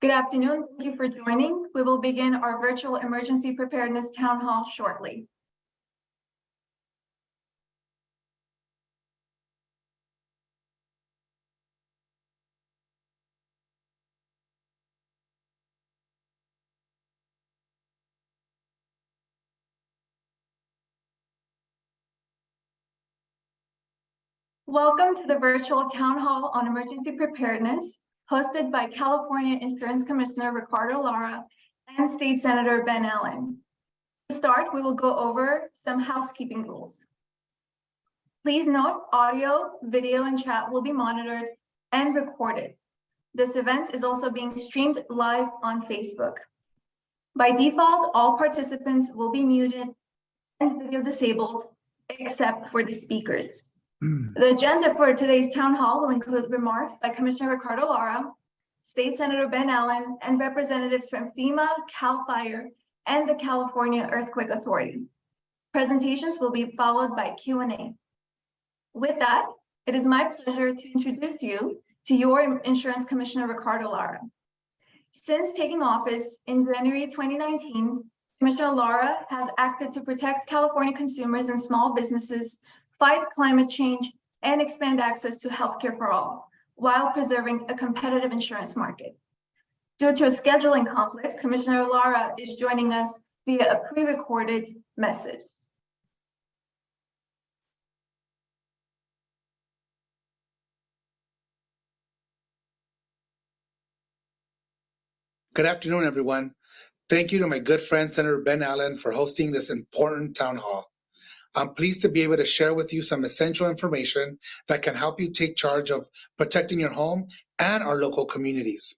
Good afternoon. Thank you for joining. We will begin our virtual emergency preparedness town hall shortly. Welcome to the virtual town hall on emergency preparedness, hosted by California Insurance Commissioner Ricardo Lara and State Senator Ben Allen. To start, we will go over some housekeeping rules. Please note, audio, video, and chat will be monitored and recorded. This event is also being streamed live on Facebook. By default, all participants will be muted and video disabled, except for the speakers. The agenda for today's town hall will include remarks by Commissioner Ricardo Lara, State Senator Ben Allen, and representatives from FEMA, CAL FIRE, and the California Earthquake Authority. Presentations will be followed by Q&A. With that, it is my pleasure to introduce you to your Insurance Commissioner Ricardo Lara. Since taking office in January 2019, Commissioner Lara has acted to protect California consumers and small businesses, fight climate change, and expand access to healthcare for all, while preserving a competitive insurance market. Due to a scheduling conflict, Commissioner Lara is joining us via a pre-recorded message. Good afternoon, everyone. Thank you to my good friend, Senator Ben Allen, for hosting this important town hall. I'm pleased to be able to share with you some essential information that can help you take charge of protecting your home and our local communities.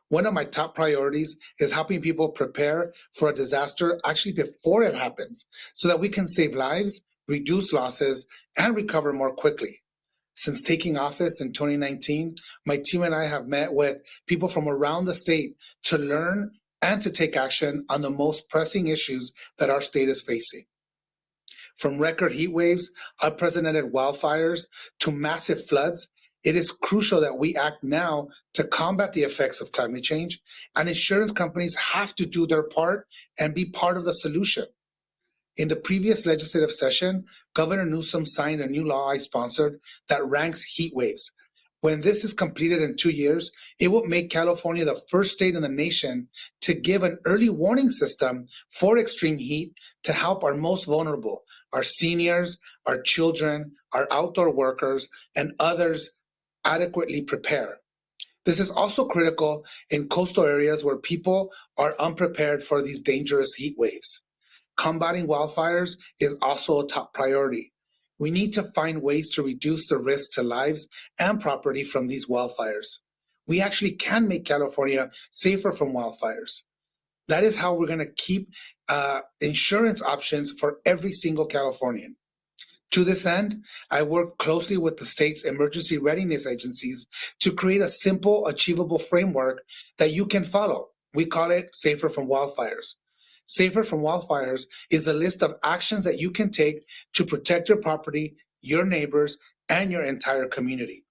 One of my top priorities is helping people prepare for a disaster actually before it happens, so that we can save lives, reduce losses, and recover more quickly. Since taking office in 2019, my team and I have met with people from around the state to learn and to take action on the most pressing issues that our state is facing. From record heat waves, unprecedented wildfires, to massive floods, it is crucial that we act now to combat the effects of climate change, and insurance companies have to do their part and be part of the solution. In the previous legislative session, Governor Newsom signed a new law I sponsored that ranks heat waves. When this is completed in 2 years, it will make California the first state in the nation to give an early warning system for extreme heat to help our most vulnerable, our seniors, our children, our outdoor workers, and others adequately prepare. This is also critical in coastal areas where people are unprepared for these dangerous heat waves. Combating wildfires is also a top priority. We need to find ways to reduce the risk to lives and property from these wildfires. We actually can make California safer from wildfires. That is how we're going to keep insurance options for every single Californian. To this end, I work closely with the state's emergency readiness agencies to create a simple, achievable framework that you can follow. We call it Safer from Wildfires. Safer from Wildfires is a list of actions that you can take to protect your property, your neighbors, and your entire community.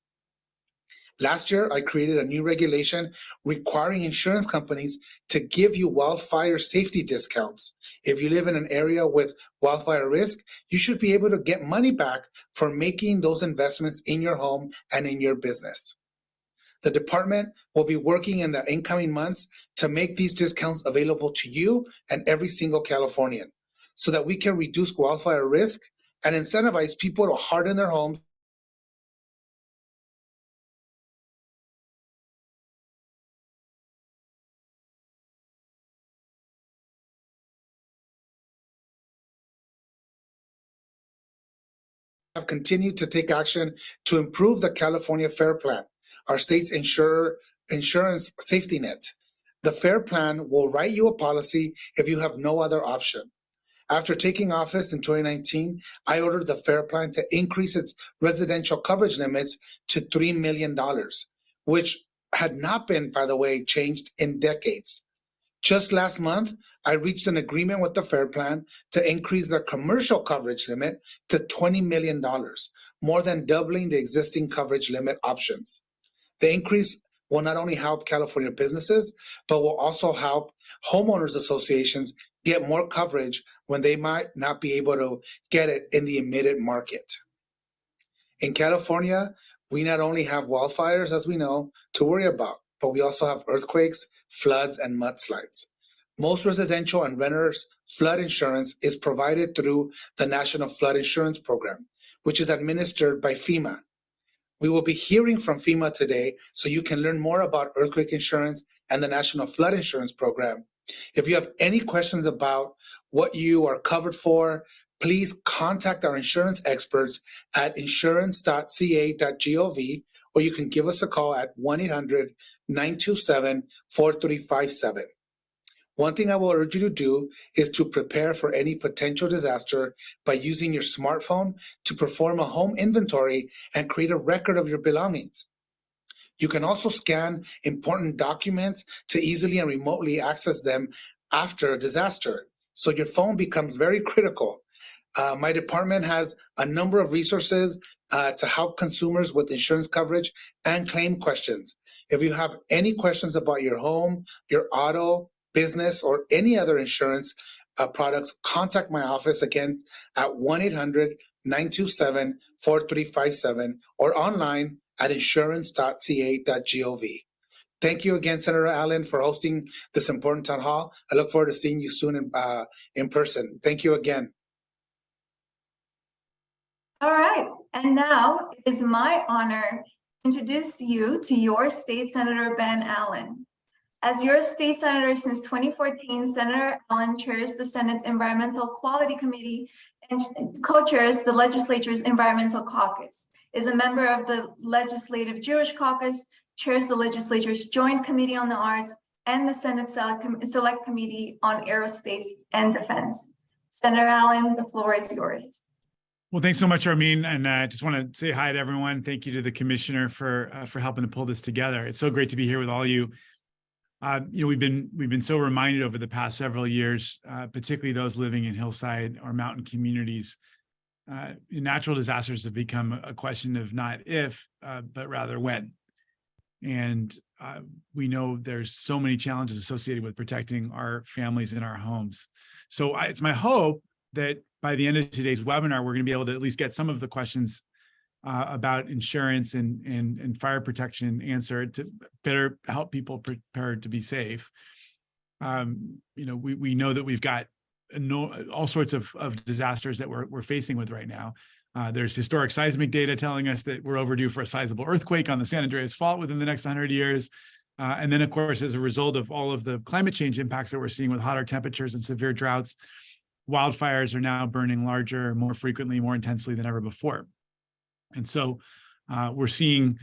Last year, I created a new regulation requiring insurance companies to give you wildfire safety discounts. If you live in an area with wildfire risk, you should be able to get money back for making those investments in your home and in your business. The department will be working in the incoming months to make these discounts available to you and every single Californian, so that we can reduce wildfire risk and incentivize people to harden their homes have continued to take action to improve the California FAIR Plan, our state's insurance safety net. The FAIR Plan will write you a policy if you have no other option. After taking office in 2019, I ordered the FAIR Plan to increase its residential coverage limits to $3 million, which had not been, by the way, changed in decades. Just last month, I reached an agreement with the FAIR Plan to increase their commercial coverage limit to $20 million, more than doubling the existing coverage limit options. The increase will not only help California businesses, but will also help homeowners associations get more coverage when they might not be able to get it in the admitted market. In California, we not only have wildfires, as we know, to worry about, but we also have earthquakes, floods, and mudslides. Most residential and renters flood insurance is provided through the National Flood Insurance Program, which is administered by FEMA. We will be hearing from FEMA today so you can learn more about earthquake insurance and the National Flood Insurance Program. If you have any questions about what you are covered for, please contact our insurance experts at insurance.ca.gov, or you can give us a call at 1-800-927-4357. One thing I will urge you to do is to prepare for any potential disaster by using your smartphone to perform a home inventory and create a record of your belongings. You can also scan important documents to easily and remotely access them after a disaster, so your phone becomes very critical. My department has a number of resources to help consumers with insurance coverage and claim questions. If you have any questions about your home, your auto, business, or any other insurance products, contact my office again at 1-800-927-4357 or online at insurance.ca.gov. Thank you again, Senator Allen, for hosting this important town hall. I look forward to seeing you soon in person. Thank you again. All right, and now it is my honor to introduce you to your state senator, Ben Allen. As your state senator since 2014, Senator Allen chairs the Senate's Environmental Quality Committee and co-chairs the legislature's Environmental Caucus, is a member of the Legislative Jewish Caucus, chairs the legislature's Joint Committee on the Arts, and the Senate Select Committee on Aerospace and Defense. Senator Allen, the floor is yours. Well, thanks so much, Armin. And I just want to say hi to everyone. Thank you to the commissioner for helping to pull this together. It's so great to be here with all you. We've been so reminded over the past several years, particularly those living in hillside or mountain communities, natural disasters have become a question of not if, but rather when. And we know there's so many challenges associated with protecting our families and our homes. So it's my hope that by the end of today's webinar, we're going to be able to at least get some of the questions about insurance and fire protection answered to better help people prepare to be safe. We know that we've got all sorts of disasters that we're facing with right now. There's historic seismic data telling us that we're overdue for a sizable earthquake on the San Andreas Fault within the next 100 years. And then, of course, as a result of all of the climate change impacts that we're seeing with hotter temperatures and severe droughts, wildfires are now burning larger, more frequently, more intensely than ever before. And so we're seeing,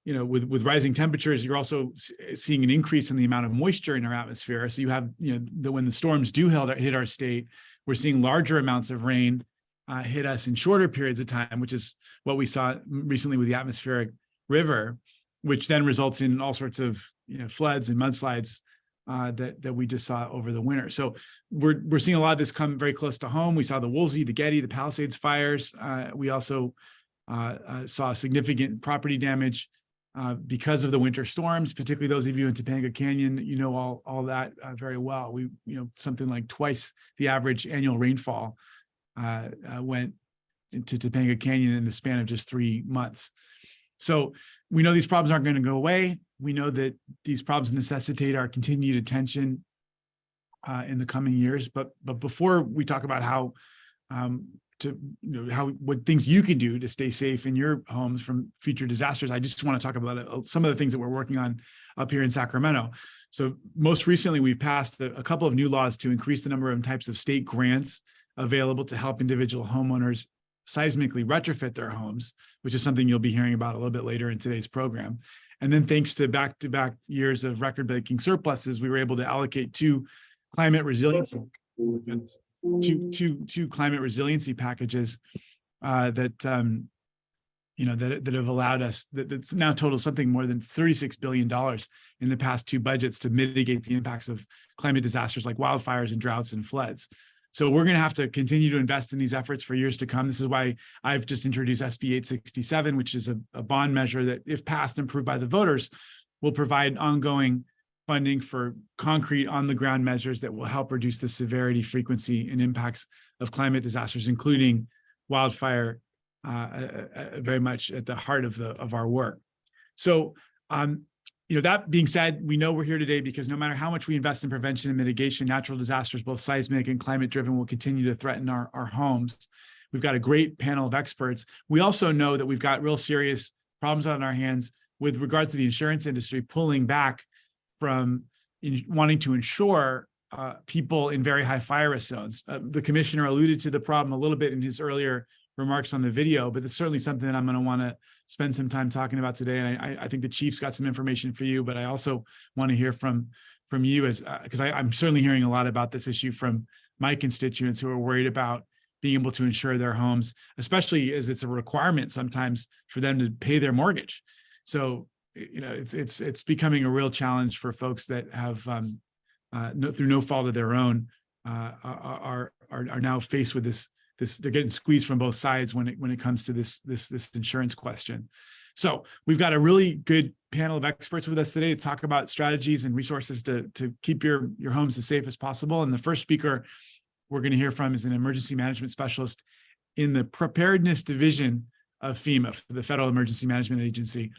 with rising temperatures, you're also seeing an increase in the amount of moisture in our atmosphere. So you have, when the storms do hit our state, we're seeing larger amounts of rain hit us in shorter periods of time, which is what we saw recently with the atmospheric river, which then results in all sorts of floods and mudslides that we just saw over the winter. So we're seeing a lot of this come very close to home. We saw the Woolsey, the Getty, the Palisades fires. We also saw significant property damage because of the winter storms, particularly those of you in Topanga Canyon, all that very well. We, something like twice the average annual rainfall went into Topanga Canyon in the span of just 3 months. So we know these problems aren't going to go away. We know that these problems necessitate our continued attention in the coming years. But before we talk about what things you can do to stay safe in your homes from future disasters, I just want to talk about some of the things that we're working on up here in Sacramento. So most recently, we've passed a couple of new laws to increase the number and types of state grants available to help individual homeowners seismically retrofit their homes, which is something you'll be hearing about a little bit later in today's program. And then thanks to back-to-back years of record-breaking surpluses, we were able to allocate two climate resiliency packages that have allowed us, that's now total something more than $36 billion in the past two budgets to mitigate the impacts of climate disasters like wildfires and droughts and floods. So we're going to have to continue to invest in these efforts for years to come. This is why I've just introduced SB 867, which is a bond measure that, if passed and approved by the voters, will provide ongoing funding for concrete on-the-ground measures that will help reduce the severity, frequency, and impacts of climate disasters, including wildfire, very much at the heart of our work. So, that being said, we know we're here today because no matter how much we invest in prevention and mitigation, natural disasters, both seismic and climate-driven, will continue to threaten our homes. We've got a great panel of experts. We also know that we've got real serious problems on our hands with regards to the insurance industry pulling back from wanting to insure people in very high fire risk zones. The commissioner alluded to the problem a little bit in his earlier remarks on the video, but it's certainly something that I'm going to want to spend some time talking about today. And I think the chief's got some information for you, but I also want to hear from you because I'm certainly hearing a lot about this issue from my constituents who are worried about being able to insure their homes, especially as it's a requirement sometimes for them to pay their mortgage. So, it's becoming a real challenge for folks that have, through no fault of their own, are now faced with this. They're getting squeezed from both sides when it comes to this insurance question. So we've got a really good panel of experts with us today to talk about strategies and resources to keep your homes as safe as possible. And the first speaker we're going to hear from is an emergency management specialist in the Preparedness Division of FEMA, the Federal Emergency Management Agency.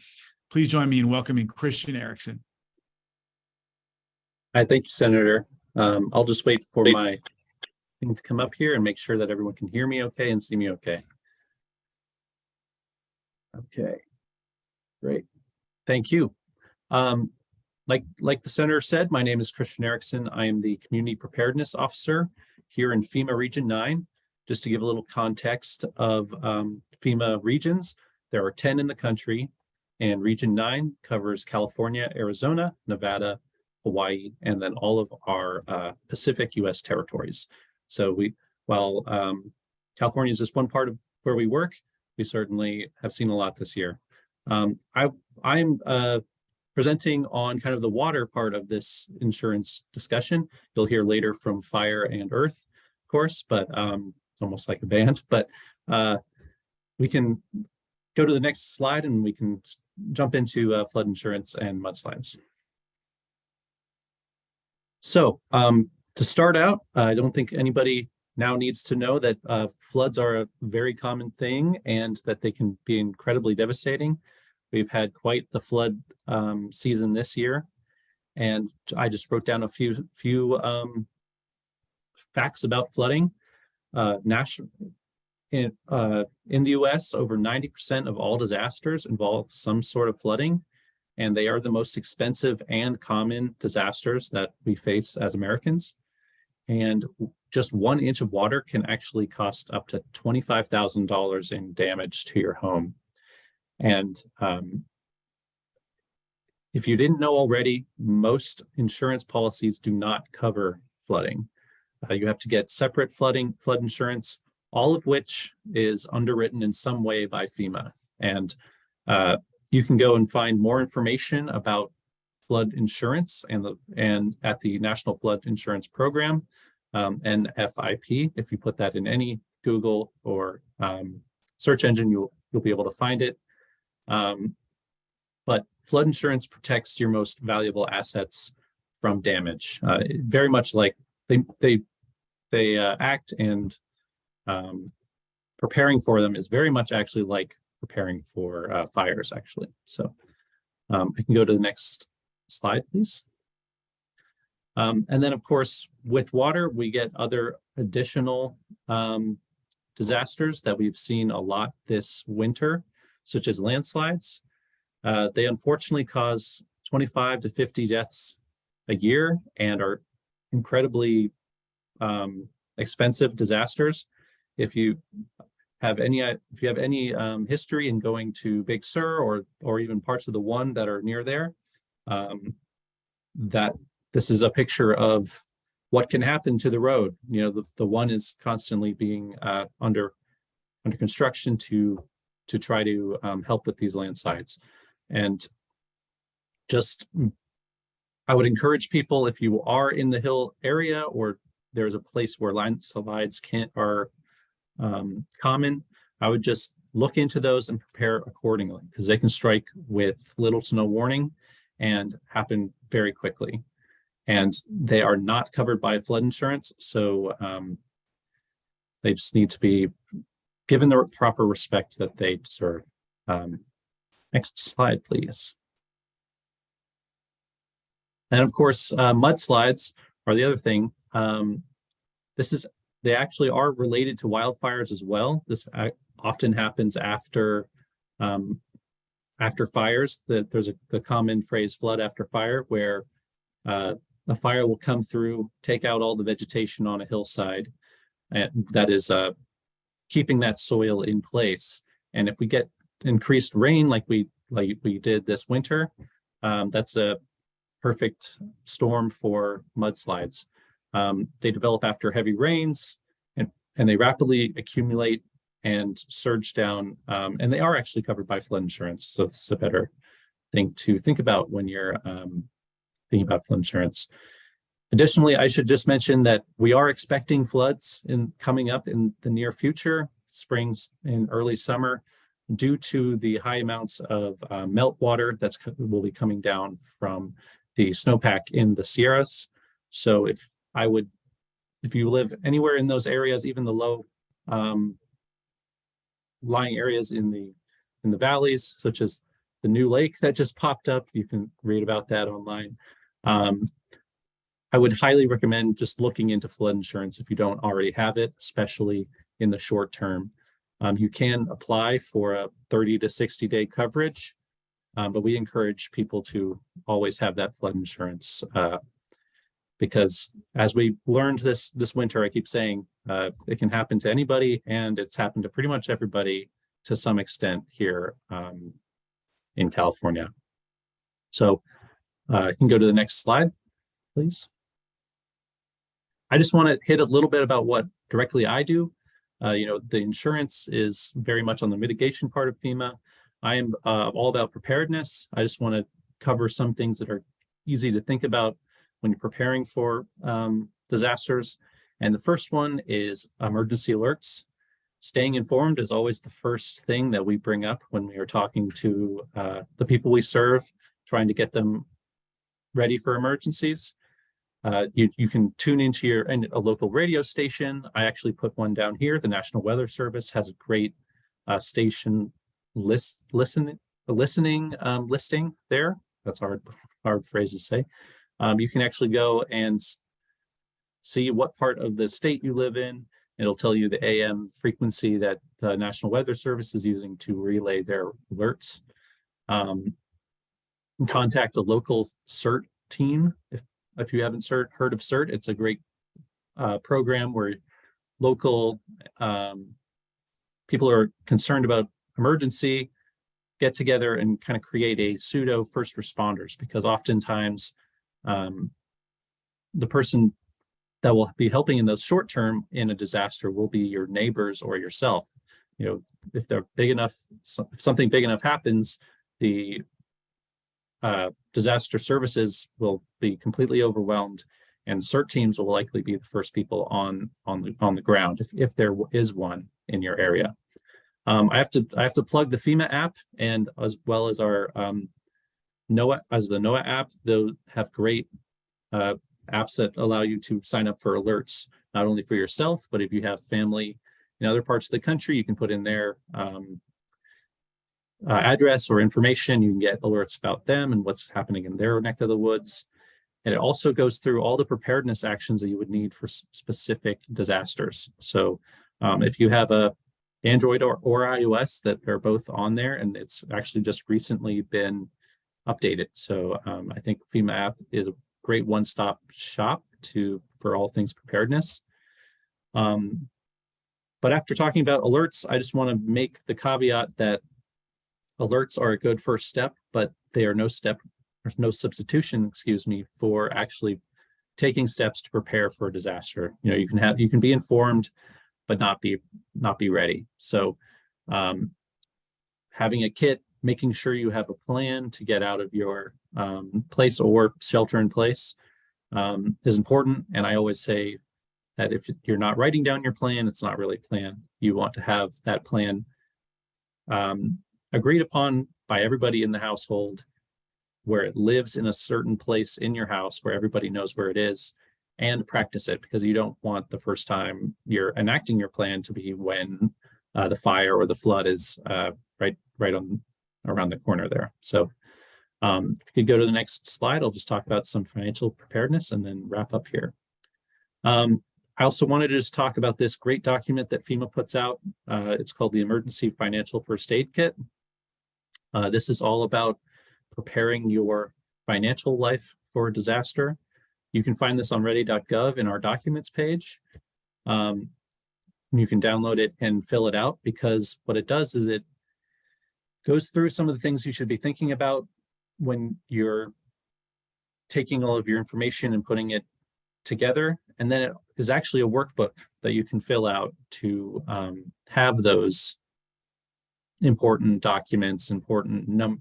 Please join me in welcoming Christian Erickson. Hi, thank you, Senator. I'll just wait for my thing to come up here and make sure that everyone can hear me okay and see me okay. Okay, great. Thank you. Like the Senator said, my name is Christian Erickson. I am the Community Preparedness Officer here in FEMA Region 9. Just to give a little context of FEMA regions, there are 10 in the country, and Region 9 covers California, Arizona, Nevada, Hawaii, and then all of our Pacific U.S. territories. So while California is just one part of where we work, we certainly have seen a lot this year. I'm presenting on kind of the water part of this insurance discussion. You'll hear later from fire and earth, of course, but it's almost like a band. But we can go to the next slide and we can jump into flood insurance and mudslides. So to start out, I don't think anybody now needs to know that floods are a very common thing and that they can be incredibly devastating. We've had quite the flood season this year, and I just wrote down a few facts about flooding. In the US, over 90% of all disasters involve some sort of flooding, and they are the most expensive and common disasters that we face as Americans. And just 1 inch of water can actually cost up to $25,000 in damage to your home. And if you didn't know already, most insurance policies do not cover flooding. You have to get separate flood insurance, all of which is underwritten in some way by FEMA. And you can go and find more information about flood insurance and at the National Flood Insurance Program, NFIP. If you put that in any Google or search engine, you'll be able to find it. But flood insurance protects your most valuable assets from damage. Very much like they act, and preparing for them is very much actually like preparing for fires, actually. So I can go to the next slide, please. And then, of course, with water, we get other additional disasters that we've seen a lot this winter, such as landslides. They unfortunately cause 25 to 50 deaths a year and are incredibly expensive disasters. If you have any history in going to Big Sur or even parts of the one that are near there, that this is a picture of what can happen to the road. You know, the one is constantly being under construction to try to help with these landslides. And just, I would encourage people, if you are in the hill area or there's a place where landslides are common, I would just look into those and prepare accordingly, because they can strike with little to no warning. and happen very quickly. And they are not covered by flood insurance, so they just need to be given the proper respect that they deserve. Next slide, please. And of course, mudslides are the other thing. They actually are related to wildfires as well. This often happens after fires. There's a common phrase, flood after fire, where a fire will come through, take out all the vegetation on a hillside, and that is keeping that soil in place. And if we get increased rain like we did this winter, that's a perfect storm for mudslides. They develop after heavy rains, and they rapidly accumulate and surge down, and they are actually covered by flood insurance. So it's a better thing to think about when you're thinking about flood insurance. Additionally, I should just mention that we are expecting floods coming up in the near future, springs and early summer, due to the high amounts of meltwater will be coming down from the snowpack in the Sierras. So if you live anywhere in those areas, even the low lying areas in the valleys, such as the new lake that just popped up, you can read about that online. I would highly recommend just looking into flood insurance if you don't already have it, especially in the short term. You can apply for a 30 to 60 day coverage, but we encourage people to always have that flood insurance because as we learned this winter, I keep saying it can happen to anybody, and it's happened to pretty much everybody to some extent here in California. So you can go to the next slide, please. I just want to hit a little bit about what directly I do. The insurance is very much on the mitigation part of FEMA. I am all about preparedness. I just want to cover some things that are easy to think about when you're preparing for disasters. And the first one is emergency alerts. Staying informed is always the first thing that we bring up when we are talking to the people we serve, trying to get them ready for emergencies. You can tune into a local radio station. I actually put one down here. The National Weather Service has a great station listening listing there. That's a hard phrase to say. You can actually go and see what part of the state you live in. It'll tell you the AM frequency that the National Weather Service is using to relay their alerts. Contact a local CERT team. If you haven't heard of CERT, it's a great program where local people are concerned about emergency, get together and kind of create a pseudo first responders, because oftentimes the person that will be helping in the short term in a disaster will be your neighbors or yourself. If they're big enough, if something big enough happens, the disaster services will be completely overwhelmed, and CERT teams will likely be the first people on the ground if there is one in your area. I have to plug the FEMA app, and as well as our NOAA app. Those have great apps that allow you to sign up for alerts, not only for yourself, but if you have family in other parts of the country, you can put in their address or information. You can get alerts about them and what's happening in their neck of the woods. And it also goes through all the preparedness actions that you would need for specific disasters. So if you have a Android or iOS, that they're both on there, and it's actually just recently been updated. So I think FEMA app is a great one-stop shop for all things preparedness. But after talking about alerts, I just want to make the caveat that alerts are a good first step, but they are no substitution, for actually taking steps to prepare for a disaster. You can be informed, but not be ready. So having a kit, making sure you have a plan to get out of your place or shelter in place is important. And I always say that if you're not writing down your plan, it's not really a plan. You want to have that plan agreed upon by everybody in the household, where it lives in a certain place in your house where everybody knows where it is, and practice it, because you don't want the first time you're enacting your plan to be when the fire or the flood is right on around the corner there. So if you could go to the next slide, I'll just talk about some financial preparedness and then wrap up here. I also wanted to just talk about this great document that FEMA puts out. It's called the Emergency Financial First Aid Kit. This is all about preparing your financial life for a disaster. You can find this on ready.gov in our documents page. You can download it and fill it out, because what it does is it goes through some of the things you should be thinking about when you're taking all of your information and putting it together. And then it is actually a workbook that you can fill out to have those important documents,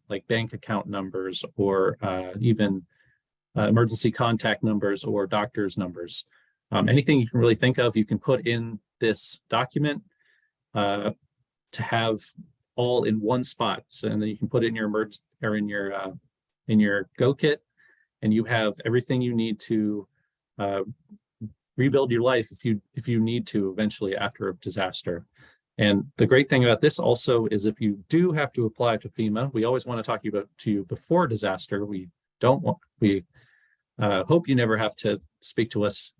like bank account numbers, or even emergency contact numbers or doctor's numbers. Anything you can really think of, you can put in this document to have all in one spot. So, and then you can put it in your in your Go Kit, and you have everything you need to rebuild your life if you need to eventually after a disaster. And the great thing about this also is, if you do have to apply to FEMA, we always want to talk to you before disaster. We hope you never have to speak to us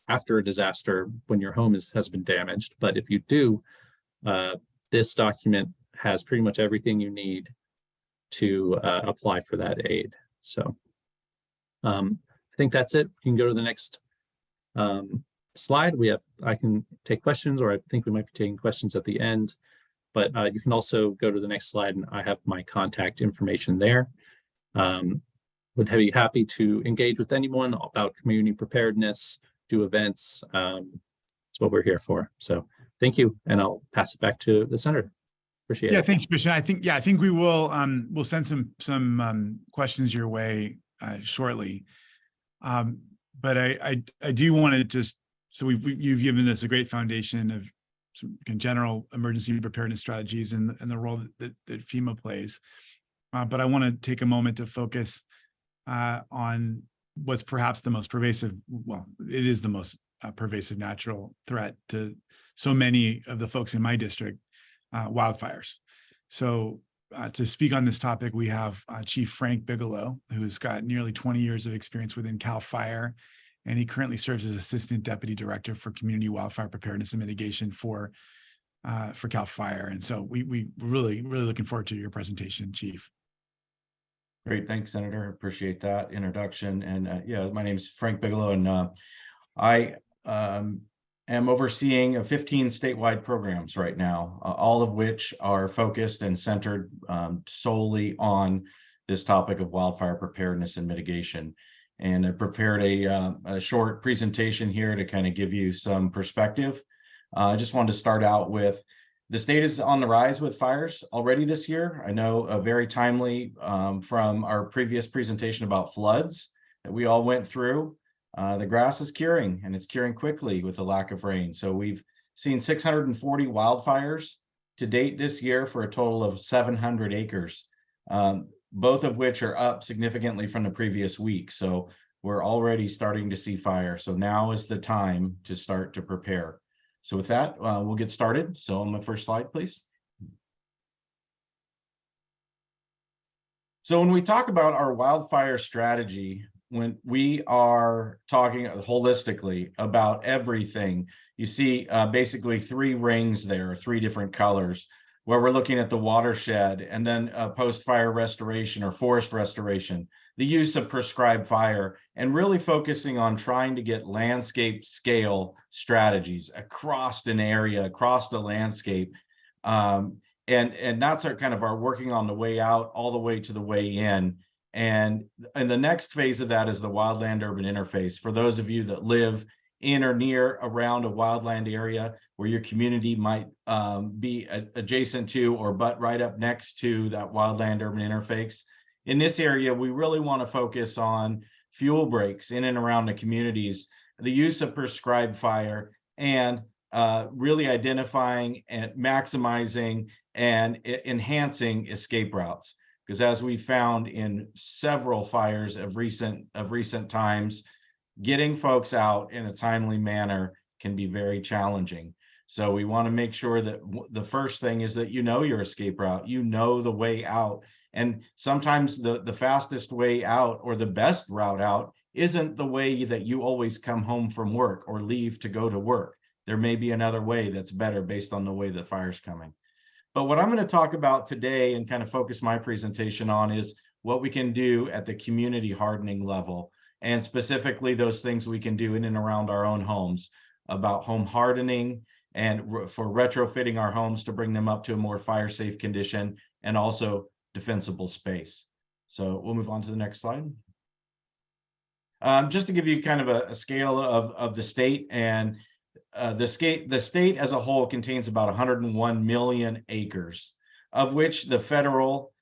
after a disaster when your home has been damaged. But if you do, this document has pretty much everything you need to apply for that aid. So I think that's it. You can go to the next slide. I can take questions, or I think we might be taking questions at the end, but you can also go to the next slide, and I have my contact information there. Would be happy to engage with anyone about community preparedness, do events. That's what we're here for. So thank you, and I'll pass it back to the senator. Appreciate it. Yeah, thanks, Christian. I think we will we'll send some questions your way shortly. But I do want to just, so you've given us a great foundation of some general emergency preparedness strategies and the role that FEMA plays. But I want to take a moment to focus on what's perhaps the most pervasive, well, it is the most pervasive natural threat to so many of the folks in my district, wildfires. So to speak on this topic, we have Chief Frank Bigelow, who's got nearly 20 years of experience within CAL FIRE, and he currently serves as Assistant Deputy Director for Community Wildfire Preparedness and Mitigation for CAL FIRE. And so we're really looking forward to your presentation, Chief. Great, thanks, Senator. Appreciate that introduction. And yeah, my name is Frank Bigelow, and I am overseeing 15 statewide programs right now, all of which are focused and centered solely on this topic of wildfire preparedness and mitigation. And I prepared a short presentation here to kind of give you some perspective. I just wanted to start out with, the state is on the rise with fires already this year. I know very timely from our previous presentation about floods that we all went through. The grass is curing, and it's curing quickly with the lack of rain. So we've seen 640 wildfires to date this year for a total of 700 acres, both of which are up significantly from the previous week. So we're already starting to see fire. So now is the time to start to prepare. So with that, we'll get started. So on the first slide, please. So when we talk about our wildfire strategy, when we are talking holistically about everything, you see basically three rings there, three different colors, where we're looking at the watershed, and then post-fire restoration or forest restoration, the use of prescribed fire, and really focusing on trying to get landscape scale strategies across an area, across the landscape. And that's our kind of our working on the way out all the way to the way in. And the next phase of that is the wildland urban interface. For those of you that live in or near around a wildland area where your community might be adjacent to or butt right up next to that wildland urban interface. In this area, we really want to focus on fuel breaks in and around the communities, the use of prescribed fire, and really identifying and maximizing and enhancing escape routes. because as we found in several fires of recent times, getting folks out in a timely manner can be very challenging. So we want to make sure that the first thing is that you know your escape route, you know the way out. And sometimes the fastest way out or the best route out isn't the way that you always come home from work or leave to go to work. There may be another way that's better based on the way the fire's coming. But what I'm going to talk about today and kind of focus my presentation on is what we can do at the community hardening level, and specifically those things we can do in and around our own homes, about home hardening and for retrofitting our homes to bring them up to a more fire safe condition and also defensible space. So we'll move on to the next slide. Just to give you kind of a scale of the state, and the state as a whole contains about 101 million acres, of which the federal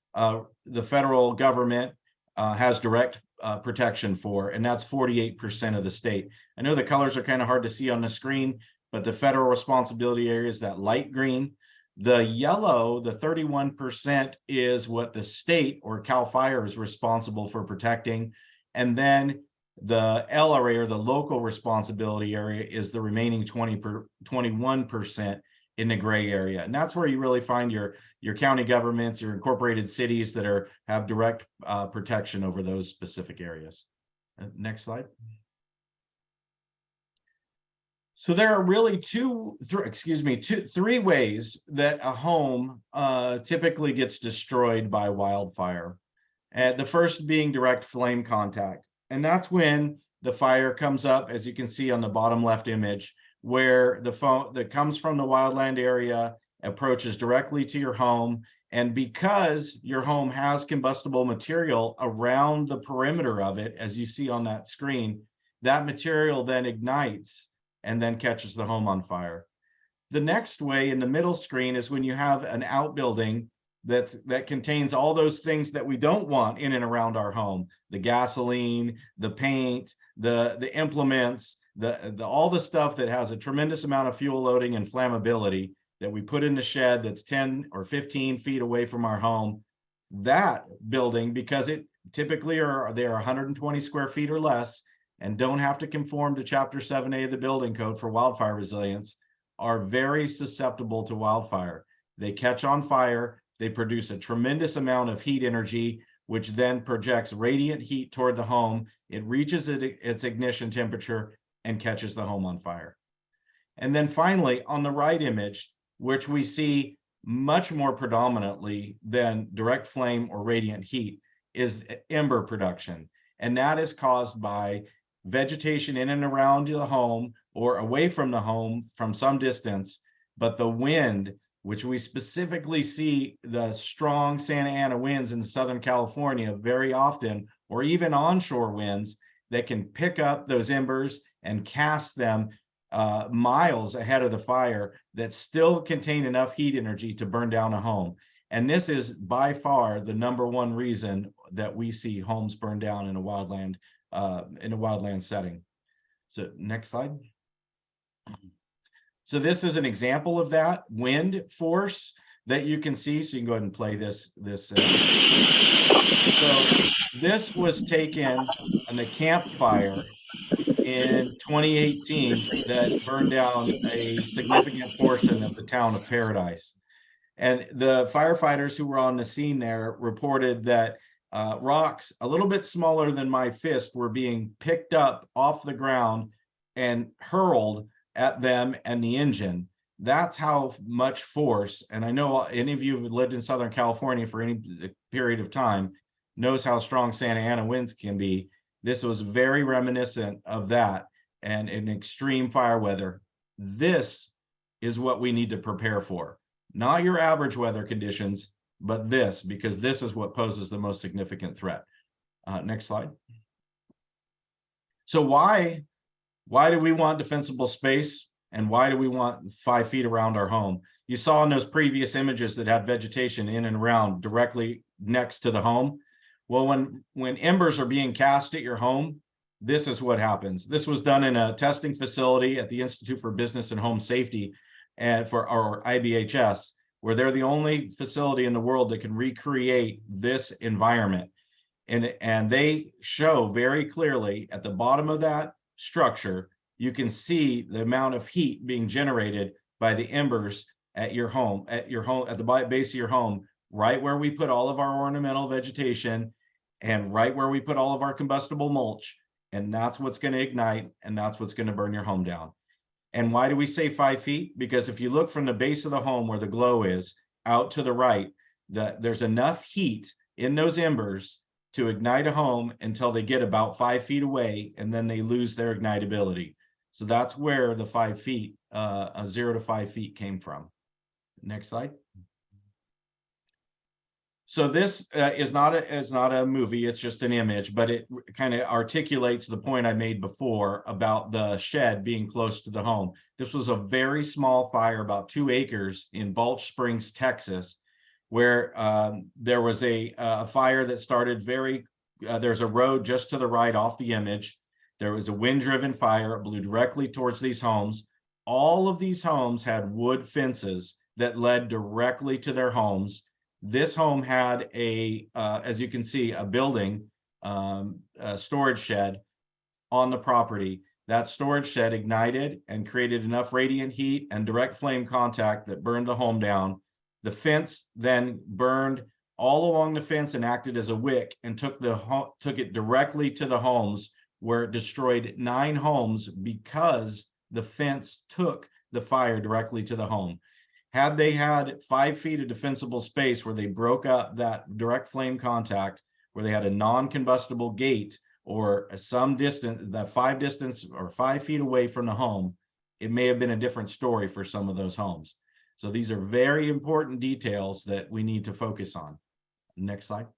government has direct protection for, and that's 48% of the state. I know the colors are kind of hard to see on the screen, but the federal responsibility area is that light green. The yellow, the 31%, is what the state or CAL FIRE is responsible for protecting. And then the LRA, or the local responsibility area, is the remaining 21% in the gray area. And that's where you really find your county governments, your incorporated cities that have direct protection over those specific areas. Next slide. So there are really three ways that a home typically gets destroyed by wildfire. And the first being direct flame contact. And that's when the fire comes up, as you can see on the bottom left image, where the foam that comes from the wildland area approaches directly to your home. And because your home has combustible material around the perimeter of it, as you see on that screen, that material then ignites and then catches the home on fire. The next way in the middle screen is when you have an outbuilding that contains all those things that we don't want in and around our home: the gasoline, the paint, the implements, all the stuff that has a tremendous amount of fuel loading and flammability that we put in the shed that's 10 or 15 feet away from our home. That building, because it typically they're 120 square feet or less and don't have to conform to Chapter 7A of the building code for wildfire resilience, are very susceptible to wildfire. They catch on fire. They produce a tremendous amount of heat energy, which then projects radiant heat toward the home. It reaches its ignition temperature and catches the home on fire. And then finally, on the right image, which we see much more predominantly than direct flame or radiant heat, is ember production. And that is caused by vegetation in and around the home or away from the home from some distance, but the wind, which we specifically see the strong Santa Ana winds in Southern California very often, or even onshore winds that can pick up those embers and cast them miles ahead of the fire, that still contain enough heat energy to burn down a home. And this is by far the #1 reason that we see homes burn down in a wildland setting. So next slide. So this is an example of that wind force that you can see. So you can go ahead and play this. So this was taken on a campfire in 2018 that burned down a significant portion of the town of Paradise. And the firefighters who were on the scene there reported that rocks a little bit smaller than my fist were being picked up off the ground and hurled at them and the engine. That's how much force, and I know any of you who've lived in Southern California for any period of time knows how strong Santa Ana winds can be. This was very reminiscent of that, and in extreme fire weather. This is what we need to prepare for. Not your average weather conditions, but this, because this is what poses the most significant threat. Next slide. So why do we want defensible space, and why do we want 5 feet around our home? You saw in those previous images that had vegetation in and around directly next to the home. Well, when embers are being cast at your home, this is what happens. This was done in a testing facility at the Institute for Business and Home Safety, and for our IBHS, where they're the only facility in the world that can recreate this environment. And they show very clearly at the bottom of that structure, you can see the amount of heat being generated by the embers at your home, at the base of your home, right where we put all of our ornamental vegetation and right where we put all of our combustible mulch. And that's what's going to ignite, and that's what's going to burn your home down. And why do we say 5 feet? Because if you look from the base of the home where the glow is out to the right, there's enough heat in those embers to ignite a home until they get about 5 feet away, and then they lose their ignitability. So that's where the 5 feet, 0 to 5 feet came from. Next slide. So this is not a movie, it's just an image, but it kind of articulates the point I made before about the shed being close to the home. This was a very small fire, about 2 acres in Balch Springs, Texas, where there was a fire that started there's a road just to the right off the image. There was a wind-driven fire. It blew directly towards these homes. All of these homes had wood fences that led directly to their homes. This home had as you can see, a building, a storage shed on the property. That storage shed ignited and created enough radiant heat and direct flame contact that burned the home down. The fence then burned all along the fence and acted as a wick and took it directly to the homes, where it destroyed 9 homes because the fence took the fire directly to the home. Had they had 5 feet of defensible space where they broke up that direct flame contact, where they had a non-combustible gate or some distance, that 5 feet away from the home, it may have been a different story for some of those homes. So these are very important details that we need to focus on. Next slide.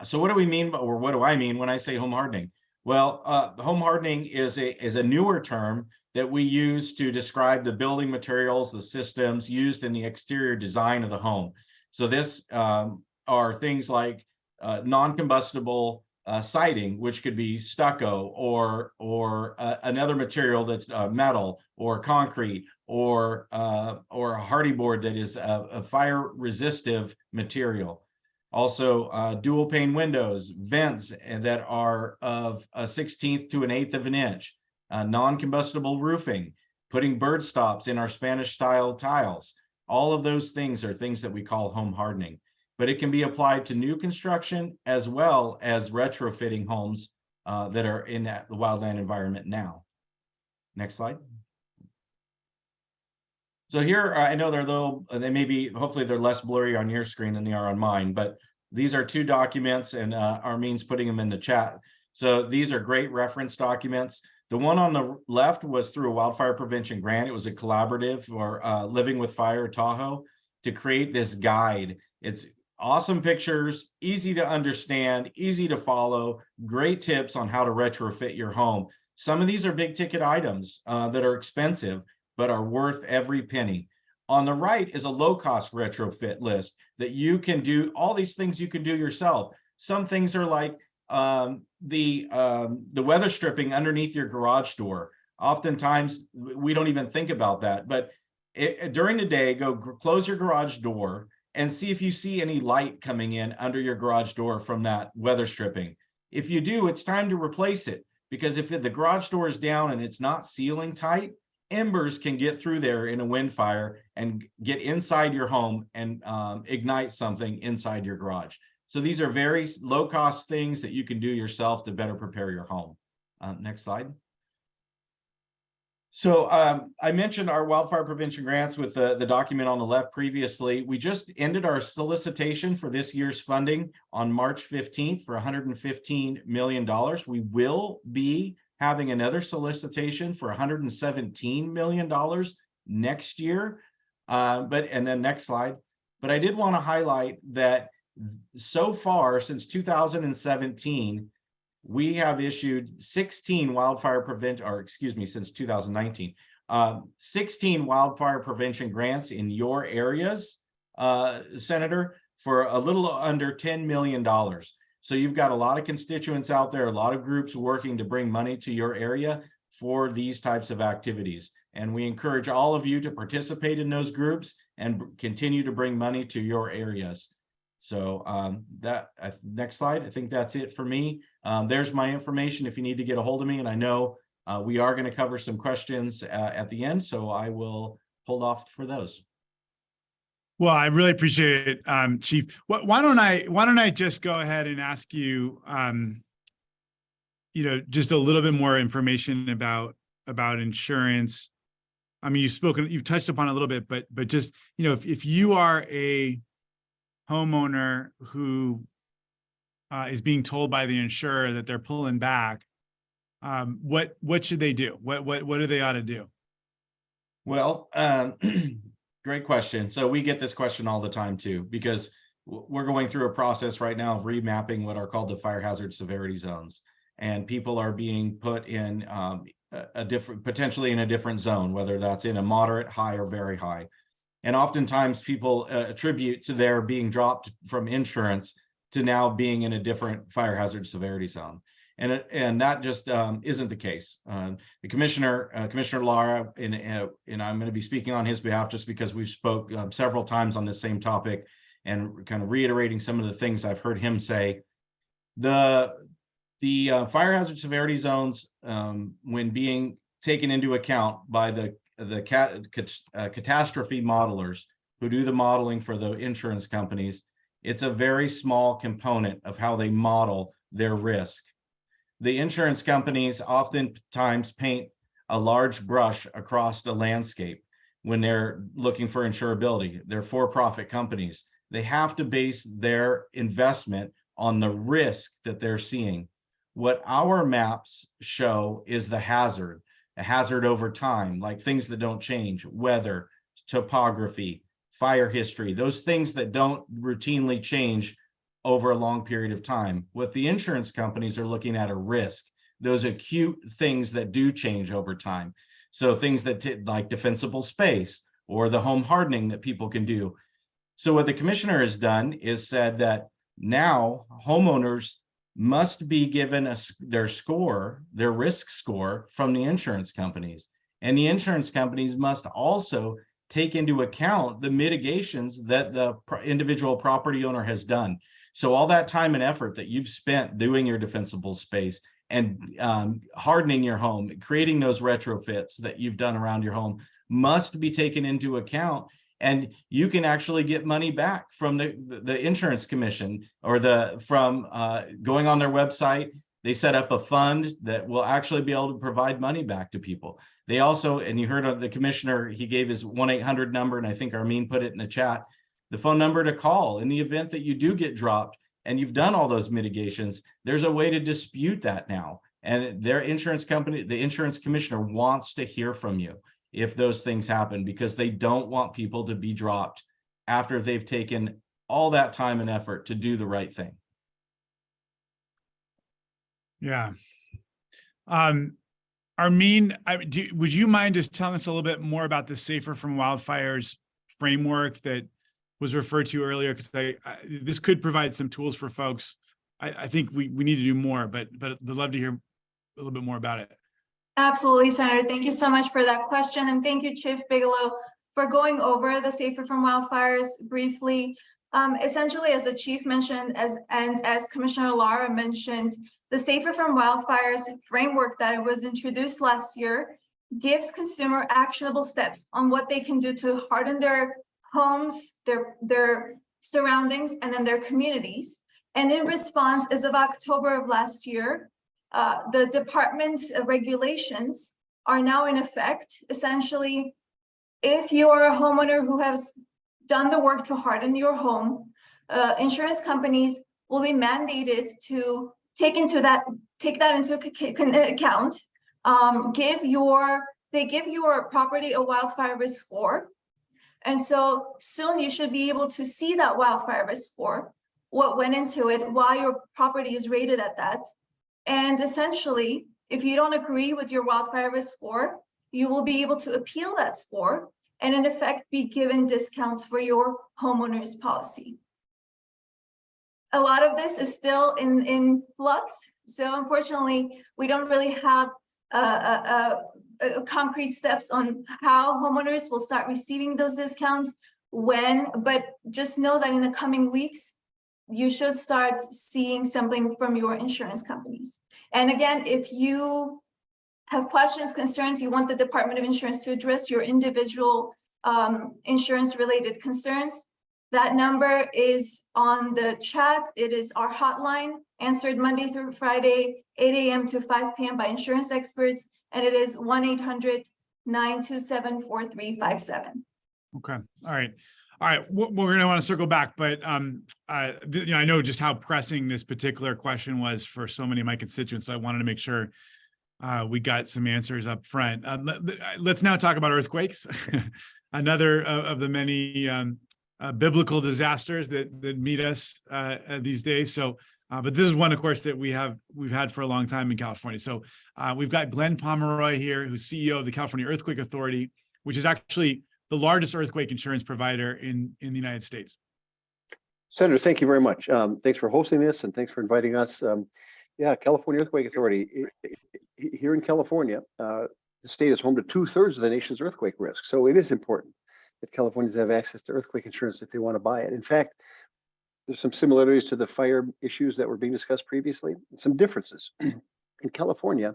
So what do we mean, or what do I mean when I say home hardening? Well, home hardening is a newer term that we use to describe the building materials, the systems used in the exterior design of the home. So this are things like non-combustible siding, which could be stucco or another material that's metal or concrete or a hardy board that is a fire resistive material. Also, dual pane windows, vents that are of a 1/16 to 1/8 of an inch, non-combustible roofing, putting bird stops in our Spanish style tiles. All of those things are things that we call home hardening, but it can be applied to new construction as well as retrofitting homes that are in the wildland environment now. Next slide. So here, I know hopefully they're less blurry on your screen than they are on mine, but these are 2 documents, and Armin's putting them in the chat. So these are great reference documents. The one on the left was through a wildfire prevention grant. It was a collaborative for Living with Fire Tahoe to create this guide. It's awesome pictures, easy to understand, easy to follow, great tips on how to retrofit your home. Some of these are big ticket items that are expensive, but are worth every penny. On the right is a low-cost retrofit list that you can do. All these things you can do yourself. Some things are like the weather stripping underneath your garage door. Oftentimes we don't even think about that, but during the day, close your garage door and see if you see any light coming in under your garage door from that weather stripping. If you do, it's time to replace it, because if the garage door is down and it's not sealing tight, embers can get through there in a wind fire and get inside your home and ignite something inside your garage. So these are very low-cost things that you can do yourself to better prepare your home. Next slide. So I mentioned our wildfire prevention grants with the document on the left previously. We just ended our solicitation for this year's funding on March 15th for $115 million. We will be having another solicitation for $117 million next year. And then next slide. But I did want to highlight that so far since 2017, we have issued 16 wildfire prevention, or excuse me, since 2019, 16 wildfire prevention grants in your areas, Senator, for a little under $10 million. So you've got a lot of constituents out there, a lot of groups working to bring money to your area. for these types of activities. And we encourage all of you to participate in those groups and continue to bring money to your areas. So next slide, I think that's it for me. There's my information if you need to get a hold of me. And I know we are going to cover some questions at the end, so I will hold off for those. Well, I really appreciate it, Chief. Why don't I just go ahead and ask you, just a little bit more information about insurance. I mean, you've touched upon it a little bit, but just, if you are a homeowner who is being told by the insurer that they're pulling back, what should they do? What do they ought to do? Well, great question. So we get this question all the time too, because we're going through a process right now of remapping what are called the fire hazard severity zones, and people are being put in potentially in a different zone, whether that's in a moderate, high, or very high. And oftentimes people attribute to their being dropped from insurance to now being in a different fire hazard severity zone. And that just isn't the case. The Commissioner Lara, and I'm going to be speaking on his behalf just because we've spoke several times on this same topic and kind of reiterating some of the things I've heard him say. The fire hazard severity zones, when being taken into account by the catastrophe modelers who do the modeling for the insurance companies, it's a very small component of how they model their risk. The insurance companies oftentimes paint a large brush across the landscape when they're looking for insurability. They're for-profit companies. They have to base their investment on the risk that they're seeing. What our maps show is the hazard, a hazard over time, like things that don't change, weather, topography, fire history, those things that don't routinely change over a long period of time. What the insurance companies are looking at are risk, those acute things that do change over time. So things that like defensible space or the home hardening that people can do. So what the commissioner has done is said that now homeowners must be given their score, their risk score from the insurance companies. And the insurance companies must also take into account the mitigations that the individual property owner has done. So all that time and effort that you've spent doing your defensible space and hardening your home, creating those retrofits that you've done around your home must be taken into account. And you can actually get money back from the insurance commission or from going on their website. They set up a fund that will actually be able to provide money back to people. They also, and you heard of the commissioner, he gave his 1-800 number, and I think Armin put it in the chat, the phone number to call in the event that you do get dropped and you've done all those mitigations. There's a way to dispute that now. And their insurance company, the insurance commissioner, wants to hear from you if those things happen, because they don't want people to be dropped after they've taken all that time and effort to do the right thing. Yeah. Armin, would you mind just telling us a little bit more about the Safer from Wildfires framework that was referred to earlier? Because this could provide some tools for folks. I think we need to do more, but I'd love to hear a little bit more about it. Absolutely, Senator. Thank you so much for that question. And thank you, Chief Bigelow, for going over the Safer from Wildfires briefly. Essentially, as the Chief mentioned, as Commissioner Lara mentioned, the Safer from Wildfires framework that was introduced last year gives consumer actionable steps on what they can do to harden their homes, their surroundings, and then their communities. And in response, as of October of last year, the department's regulations are now in effect. Essentially, if you're a homeowner who has done the work to harden your home, insurance companies will be mandated to take that into account. They give your property a wildfire risk score. And so soon you should be able to see that wildfire risk score, what went into it, why your property is rated at that. And essentially, if you don't agree with your wildfire risk score, you will be able to appeal that score and in effect be given discounts for your homeowner's policy. A lot of this is still in flux. So unfortunately, we don't really have concrete steps on how homeowners will start receiving those discounts, when, but just know that in the coming weeks, you should start seeing something from your insurance companies. And again, if you have questions, concerns, you want the Department of Insurance to address your individual insurance related concerns, that number is on the chat. It is our hotline, answered Monday through Friday, 8 a.m. to 5 p.m. by insurance experts, and it is 1-800-927-4357. Okay. All right. All right. We're going to want to circle back, but I know just how pressing this particular question was for so many of my constituents. So I wanted to make sure we got some answers up front. Let's now talk about earthquakes, another of the many biblical disasters that meet us these days. So, but this is one, of course, that we've had for a long time in California. So we've got Glenn Pomeroy here, who's CEO of the California Earthquake Authority, which is actually the largest earthquake insurance provider in the United States. Senator, thank you very much. Thanks for hosting this, and thanks for inviting us. Yeah, California Earthquake Authority. Here in California, the state is home to 2/3 of the nation's earthquake risk. So it is important that Californians have access to earthquake insurance if they want to buy it. In fact, there's some similarities to the fire issues that were being discussed previously, and some differences. In California,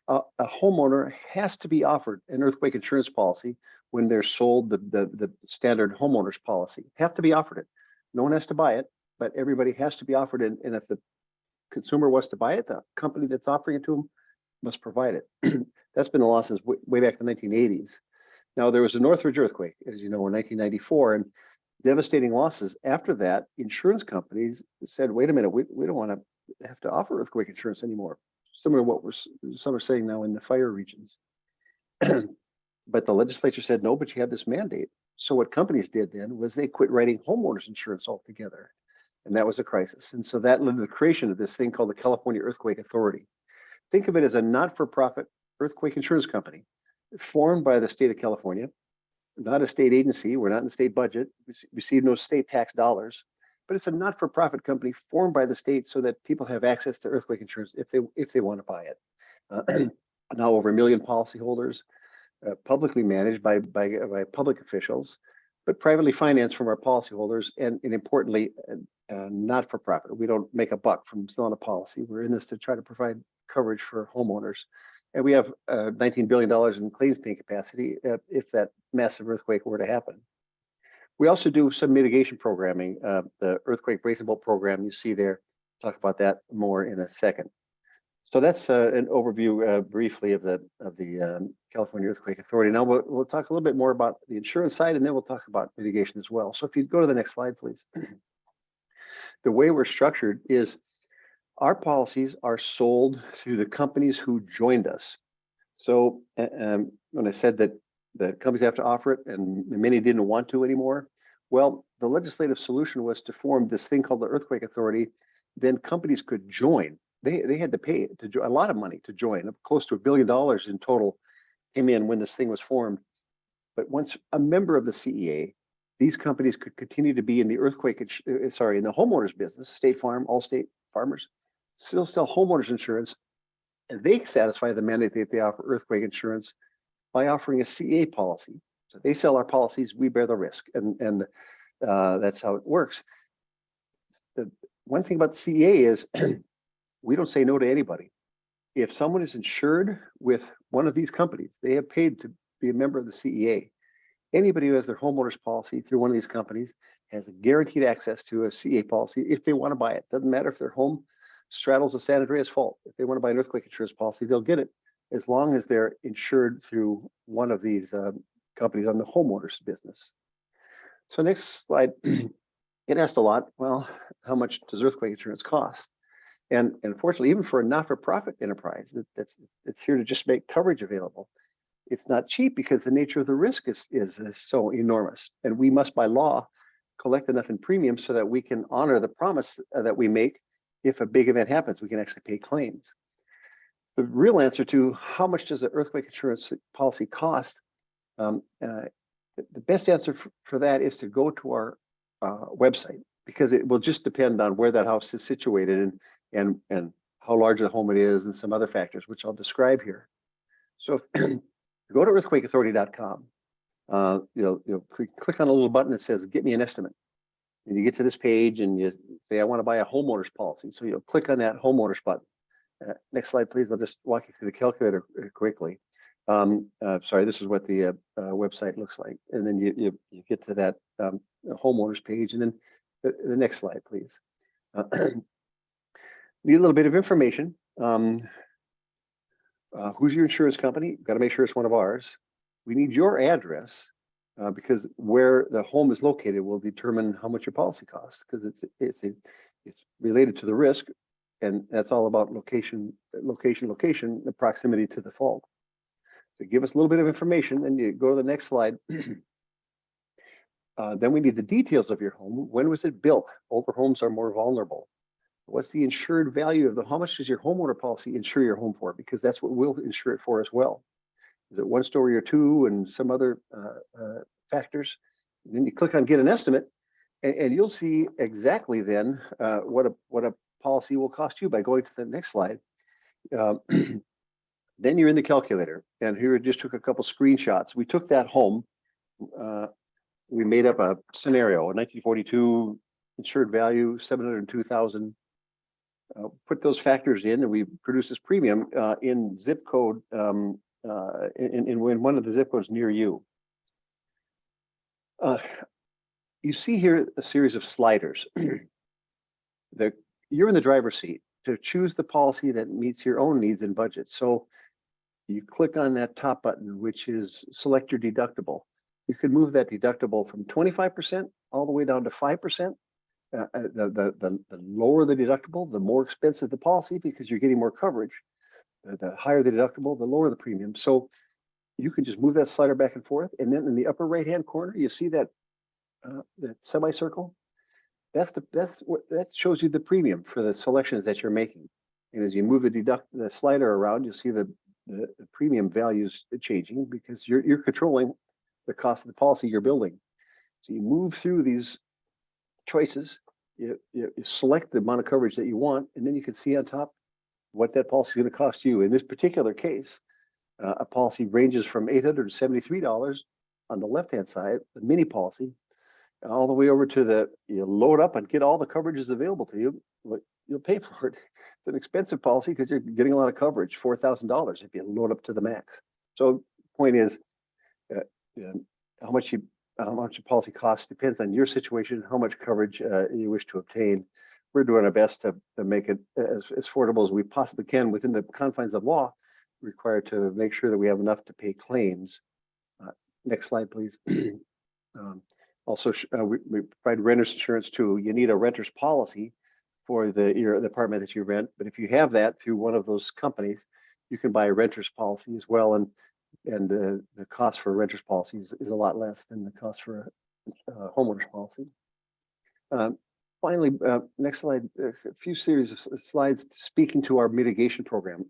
a homeowner has to be offered an earthquake insurance policy when they're sold the standard homeowner's policy. Have to be offered it. No one has to buy it, but everybody has to be offered it. And if the consumer wants to buy it, the company that's offering it to them must provide it. That's been the law since way back in the 1980s. Now, there was a Northridge earthquake, as you know, in 1994, and devastating losses. After that, insurance companies said, wait a minute, we don't want to have to offer earthquake insurance anymore. Similar to what some are saying now in the fire regions. But the legislature said, no, but you have this mandate. So what companies did then was they quit writing homeowners insurance altogether. And that was a crisis. And so that led to the creation of this thing called the California Earthquake Authority. Think of it as a not-for-profit earthquake insurance company formed by the state of California, not a state agency. We're not in the state budget. We receive no state tax dollars, but it's a not-for-profit company formed by the state so that people have access to earthquake insurance if they want to buy it. Now over 1 million policyholders, publicly managed by public officials, but privately financed from our policyholders, and importantly, not for profit. We don't make a buck from selling a policy. We're in this to try to provide coverage for homeowners. And we have $19 billion in claims paying capacity if that massive earthquake were to happen. We also do some mitigation programming. The earthquake brace and bolt program you see there. Talk about that more in a second. So that's an overview briefly of the California Earthquake Authority. Now we'll talk a little bit more about the insurance side, and then we'll talk about mitigation as well. So if you go to the next slide, please. The way we're structured is our policies are sold through the companies who joined us. So when I said that the companies have to offer it and many didn't want to anymore, well, the legislative solution was to form this thing called the Earthquake Authority. Then companies could join. They had to pay a lot of money to join. Close to $1 billion in total came in when this thing was formed. But once a member of the CEA, these companies could continue to be in the in the homeowners business, State Farm, Allstate, Farmers, still sell homeowners insurance, and they satisfy the mandate that they offer earthquake insurance by offering a CEA policy. So they sell our policies, we bear the risk, and that's how it works. The one thing about the CEA is we don't say no to anybody. If someone is insured with one of these companies, they have paid to be a member of the CEA. Anybody who has their homeowners policy through one of these companies has guaranteed access to a CEA policy if they want to buy it. Doesn't matter if their home straddles the San Andreas Fault. If they want to buy an earthquake insurance policy, they'll get it as long as they're insured through one of these companies on the homeowners business. So next slide, it asked a lot, well, how much does earthquake insurance cost? And unfortunately, even for a not-for-profit enterprise it's here to just make coverage available, it's not cheap because the nature of the risk is so enormous. And we must, by law, collect enough in premiums so that we can honor the promise that we make. If a big event happens, we can actually pay claims. The real answer to how much does an earthquake insurance policy cost, the best answer for that is to go to our website, because it will just depend on where that house is situated and how large the home it is and some other factors, which I'll describe here. So go to earthquakeauthority.com. You'll click on a little button that says "Get me an estimate," and you get to this page and you say, "I want to buy a homeowner's policy." So you'll click on that homeowner's button. Next slide, please. I'll just walk you through the calculator quickly. Sorry, this is what the website looks like, and then you get to that homeowners page, and then the next slide, please. Need a little bit of information. Who's your insurance company? Got to make sure it's one of ours. We need your address because where the home is located will determine how much your policy costs, because it's related to the risk, and that's all about location, the proximity to the fault. So give us a little bit of information, and you go to the next slide. Then we need the details of your home. When was it built? Older homes are more vulnerable. What's the insured value of how much does your homeowner policy insure your home for? Because that's what we'll insure it for as well. Is it 1 story or 2 and some other factors? And then you click on get an estimate, and you'll see exactly then what a policy will cost you by going to the next slide. Then you're in the calculator, and here I just took a couple screenshots. We took that home. We made up a scenario, a 1942 insured value, $702,000. Put those factors in, and we produced this premium in zip code in one of the zip codes near you. You see here a series of sliders. You're in the driver's seat to choose the policy that meets your own needs and budget. So you click on that top button, which is select your deductible. You can move that deductible from 25% all the way down to 5%. The lower the deductible, the more expensive the policy, because you're getting more coverage. The higher the deductible, the lower the premium. So you can just move that slider back and forth, and then in the upper right-hand corner, you see that semicircle. That shows you the premium for the selections that you're making. And as you move the slider around, you'll see the premium values changing, because you're controlling the cost of the policy you're building. So you move through these choices, you select the amount of coverage that you want, and then you can see on top what that policy is going to cost you. In this particular case, a policy ranges from $873 on the left-hand side, the mini policy, all the way over to you load up and get all the coverages available to you. You'll pay for it. It's an expensive policy because you're getting a lot of coverage, $4,000 if you load up to the max. So point is, how much a policy costs depends on your situation, how much coverage you wish to obtain. We're doing our best to make it as affordable as we possibly can within the confines of law required to make sure that we have enough to pay claims. Next slide, please. Also, we provide renter's insurance too. You need a renter's policy for your apartment that you rent, but if you have that through one of those companies, you can buy a renter's policy as well, and the cost for a renter's policy is a lot less than the cost for a homeowner's policy. Finally, next slide, a few series of slides speaking to our mitigation program.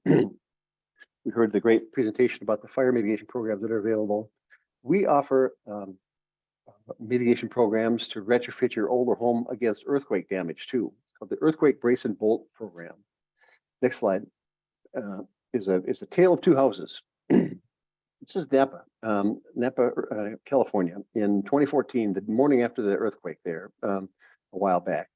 We heard the great presentation about the fire mitigation programs that are available. We offer mitigation programs to retrofit your older home against earthquake damage too. It's called the Earthquake Brace and Bolt program. Next slide is a tale of two houses. This is Napa, California, in 2014, the morning after the earthquake there, a while back.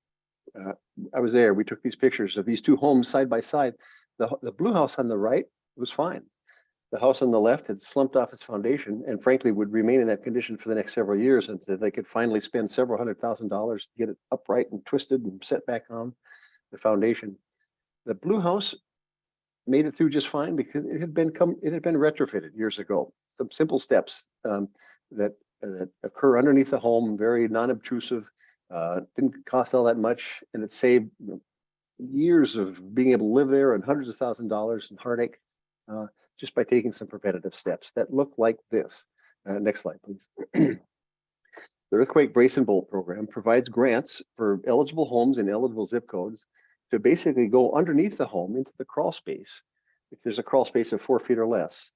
I was there. We took these pictures of these two homes side by side. The blue house on the right was fine. The house on the left had slumped off its foundation, and frankly would remain in that condition for the next several years until they could finally spend several $100,000 to get it upright and twisted and set back on the foundation. The blue house made it through just fine because it had been retrofitted years ago. Some simple steps that occur underneath the home, very non-obtrusive, didn't cost all that much, and it saved years of being able to live there and hundreds of thousands of dollars in heartache just by taking some preventative steps that look like this. Next slide, please. The Earthquake Brace and Bolt program provides grants for eligible homes in eligible zip codes to basically go underneath the home into the crawl space. If there's a crawl space of 4 feet or less,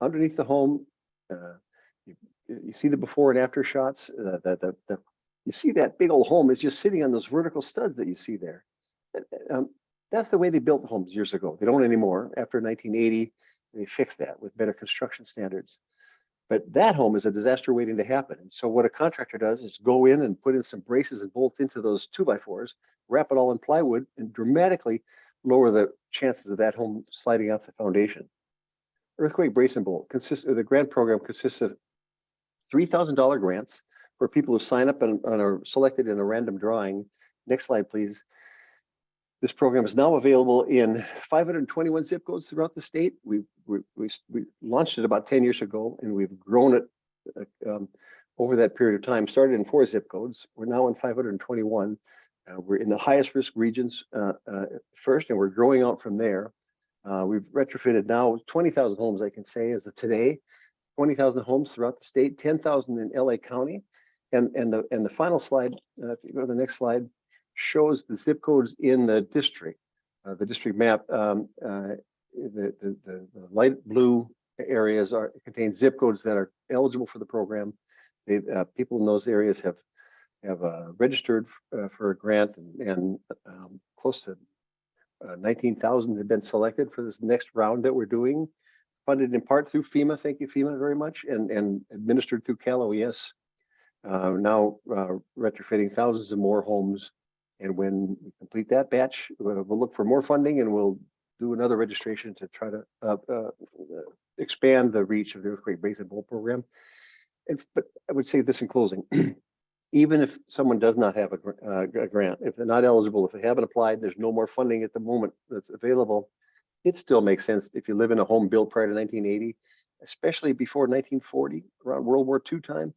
underneath the home, you see the before and after shots. You see that big old home is just sitting on those vertical studs that you see there. That's the way they built homes years ago. They don't anymore. After 1980, they fix that with better construction standards. But that home is a disaster waiting to happen. And so what a contractor does is go in and put in some braces and bolts into those 2x4s, wrap it all in plywood, and dramatically lower the chances of that home sliding off the foundation. Earthquake brace and bolt the grant program consists of $3,000 grants for people who sign up and are selected in a random drawing. Next slide, please. This program is now available in 521 zip codes throughout the state. We launched it about 10 years ago, and we've grown it over that period of time. Started in 4 zip codes. We're now in 521. We're in the highest risk regions first, and we're growing out from there. We've retrofitted now 20,000 homes, I can say, as of today. 20,000 homes throughout the state, 10,000 in LA County, and the final slide, if you go to the next slide, shows the zip codes in the district map. The light blue areas contain zip codes that are eligible for the program. People in those areas have registered for a grant, and close to 19,000 have been selected for this next round that we're doing, funded in part through FEMA. Thank you, FEMA, very much, and administered through Cal OES. Now retrofitting thousands of more homes. And when we complete that batch, we'll look for more funding, and we'll do another registration to try to expand the reach of the earthquake brace and bolt program. But I would say this in closing: even if someone does not have a grant, if they're not eligible, if they haven't applied, there's no more funding at the moment that's available. It still makes sense if you live in a home built prior to 1980, especially before 1940, around World War II time.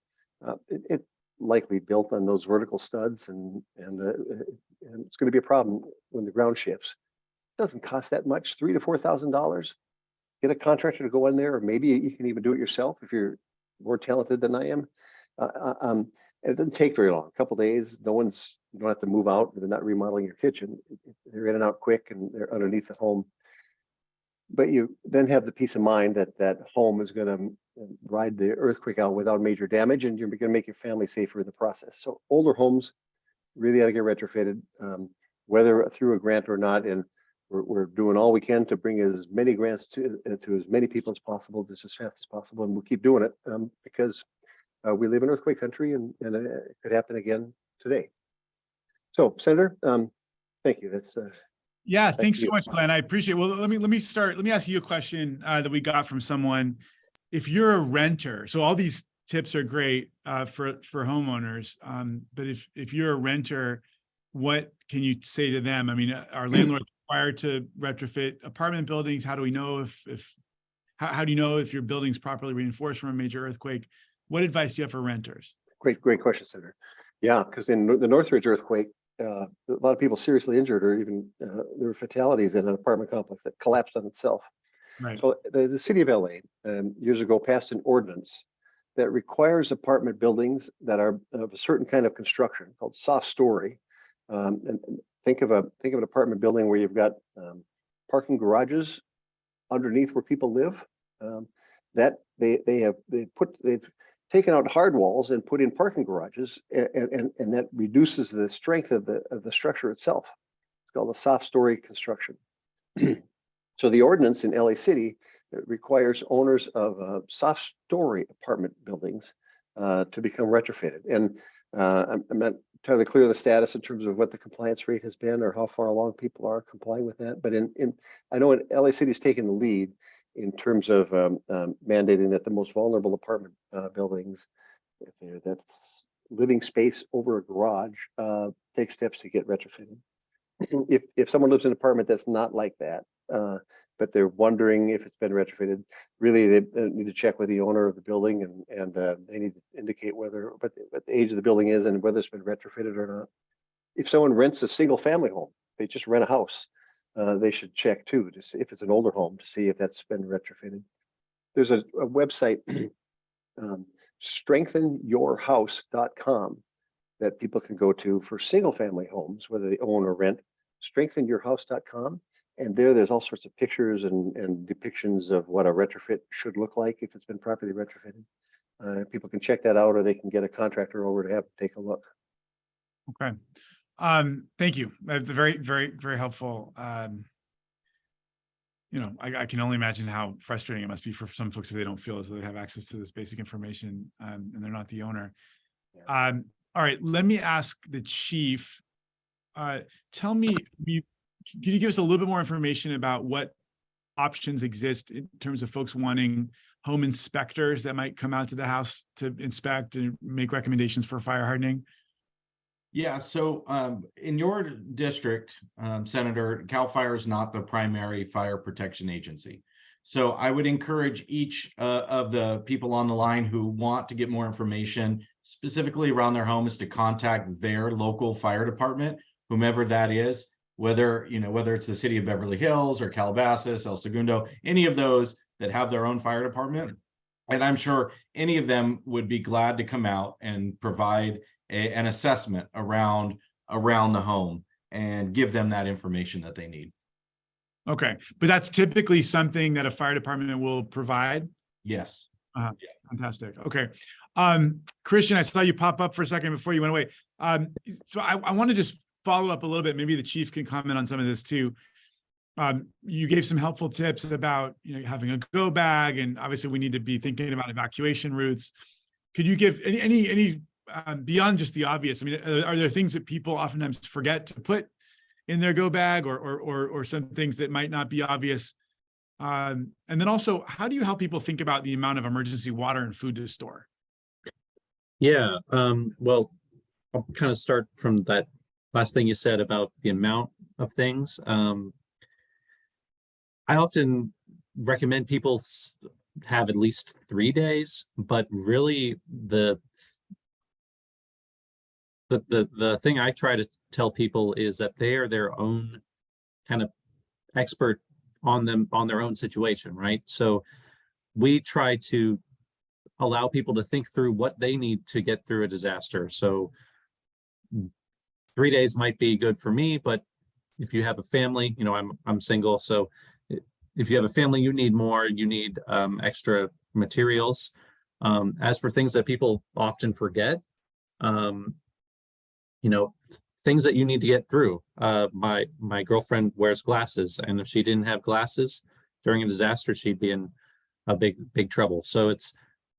It likely built on those vertical studs, and it's going to be a problem when the ground shifts. It doesn't cost that much, $3,000 to $4,000. Get a contractor to go in there, or maybe you can even do it yourself if you're more talented than I am. And it doesn't take very long, a couple of days. You don't have to move out. They're not remodeling your kitchen. They're in and out quick, and they're underneath the home. But you then have the peace of mind that that home is going to ride the earthquake out without major damage, and you're going to make your family safer in the process. So older homes really ought to get retrofitted, whether through a grant or not. And we're doing all we can to bring as many grants to as many people as possible, just as fast as possible. And we'll keep doing it because we live in earthquake country, and it could happen again today. So, Senator, thank you. That's yeah, thanks so much, Glenn. I appreciate it. Well, let me start. Let me ask you a question that we got from someone. If you're a renter, so all these tips are great for homeowners, but if you're a renter, what can you say to them? I mean, are landlords required to retrofit apartment buildings? How do we know how do you know if your building's properly reinforced from a major earthquake? What advice do you have for renters? great question, Senator. Yeah, because in the Northridge earthquake, a lot of people seriously injured, or even there were fatalities in an apartment complex that collapsed on itself. Right. So the city of LA years ago passed an ordinance that requires apartment buildings that are of a certain kind of construction called soft story. And think of an apartment building where you've got parking garages underneath where people live. That they've taken out hard walls and put in parking garages, and that reduces the strength of the structure itself. It's called a soft story construction. So the ordinance in LA City requires owners of soft story apartment buildings to become retrofitted. And I'm not entirely clear of the status in terms of what the compliance rate has been or how far along people are complying with that. But I know LA City's taken the lead in terms of mandating that the most vulnerable apartment buildings, if that's living space over a garage, take steps to get retrofitted. If someone lives in an apartment that's not like that, but they're wondering if it's been retrofitted, really they need to check with the owner of the building, and they need to indicate what the age of the building is and whether it's been retrofitted or not. If someone rents a single family home, they just rent a house, they should check too to see if it's an older home, to see if that's been retrofitted. There's a website, strengthenyourhouse.com, that people can go to for single family homes, whether they own or rent. Strengthenyourhouse.com, and there's all sorts of pictures and depictions of what a retrofit should look like if it's been properly retrofitted. People can check that out, or they can get a contractor over to take a look. Okay. Thank you. That's very, very, very helpful. I can only imagine how frustrating it must be for some folks if they don't feel as though they have access to this basic information, and they're not the owner. All right, let me ask the chief. Tell me, can you give us a little bit more information about what options exist in terms of folks wanting home inspectors that might come out to the house to inspect and make recommendations for fire hardening? Yeah, so in your district, Senator, CAL FIRE is not the primary fire protection agency. So I would encourage each of the people on the line who want to get more information specifically around their homes to contact their local fire department, whomever that is, whether it's the city of Beverly Hills or Calabasas, El Segundo, any of those that have their own fire department. And I'm sure any of them would be glad to come out and provide an assessment around the home and give them that information that they need. Okay, but that's typically something that a fire department will provide? Yes. Fantastic. Okay. Christian, I saw you pop up for a second before you went away. So I want to just follow up a little bit. Maybe the chief can comment on some of this too. You gave some helpful tips about having a go bag, and obviously we need to be thinking about evacuation routes. Could you give any beyond just the obvious? I mean, are there things that people oftentimes forget to put in their go bag, or some things that might not be obvious? And then also, how do you help people think about the amount of emergency water and food to store? Yeah, well, I'll kind of start from that last thing you said about the amount of things. I often recommend people have at least 3 days, but really the thing I try to tell people is that they are their own kind of expert on their own situation, right? So we try to allow people to think through what they need to get through a disaster. So 3 days might be good for me, but if you have a family, I'm single, so if you have a family, you need more, you need extra materials. As for things that people often forget, things that you need to get through. My girlfriend wears glasses, and if she didn't have glasses during a disaster, she'd be in a big trouble. So it's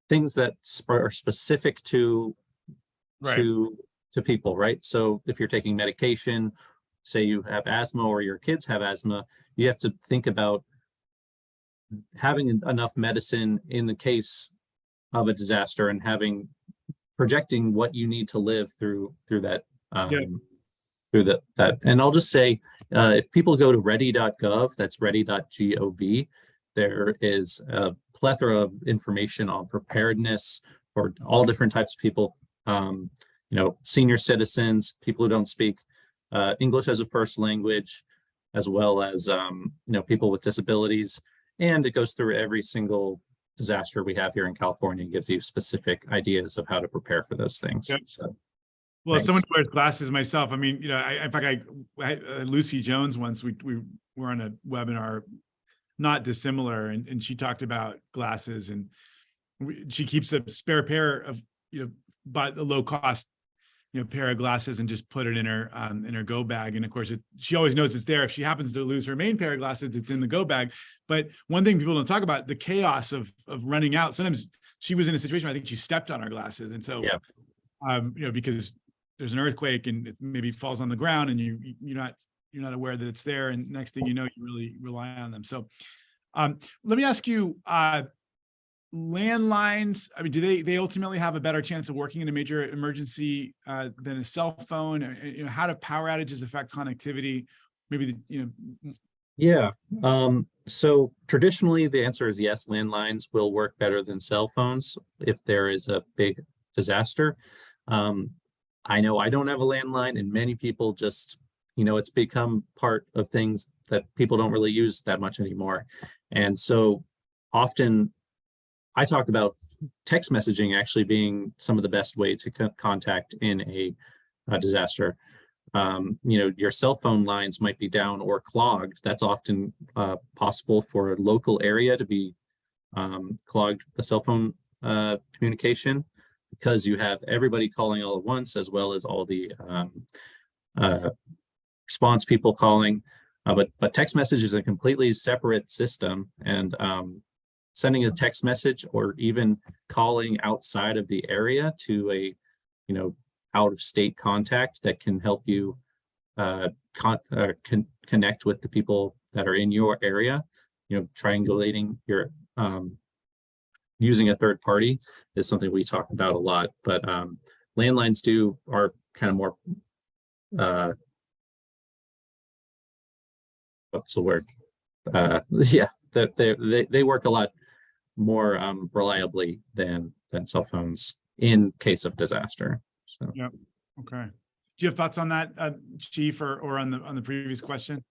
things that are specific to people, right? So if you're taking medication, say you have asthma or your kids have asthma, you have to think about having enough medicine in the case of a disaster and projecting what you need to live through that. And I'll just say, if people go to ready.gov, that's ready.gov, there is a plethora of information on preparedness for all different types of people, senior citizens, people who don't speak English as a first language, as well as people with disabilities. And it goes through every single disaster we have here in California and gives you specific ideas of how to prepare for those things. Yep. So, well, thanks. Someone who wears glasses myself. I mean, in fact, Lucy Jones once, we were on a webinar not dissimilar, and she talked about glasses, and she keeps a spare pair of, but a low cost, pair of glasses, and just put it in her go bag. And of course, she always knows it's there. If she happens to lose her main pair of glasses, it's in the go bag. But one thing people don't talk about, the chaos of running out. Sometimes she was in a situation where I think she stepped on her glasses, and so because there's an earthquake and it maybe falls on the ground, and you're not aware that it's there, and next thing you know, you really rely on them. So let me ask you, landlines, I mean, do they ultimately have a better chance of working in a major emergency than a cell phone? How do power outages affect connectivity? Maybe so traditionally the answer is yes, landlines will work better than cell phones if there is a big disaster. I know I don't have a landline, and many people just, it's become part of things that people don't really use that much anymore. And so often I talk about text messaging actually being some of the best way to contact in a disaster. Your cell phone lines might be down or clogged. That's often possible for a local area to be clogged, the cell phone communication, because you have everybody calling all at once, as well as all the response people calling. But text message is a completely separate system, and sending a text message or even calling outside of the area to a, out of state contact that can help you connect with the people that are in your area, triangulating your using a third party is something we talk about a lot. But landlines are kind of more what's the word? Yeah, they work a lot more reliably than cell phones in case of disaster. So yeah, okay. Do you have thoughts on that, Chief, or on the previous question?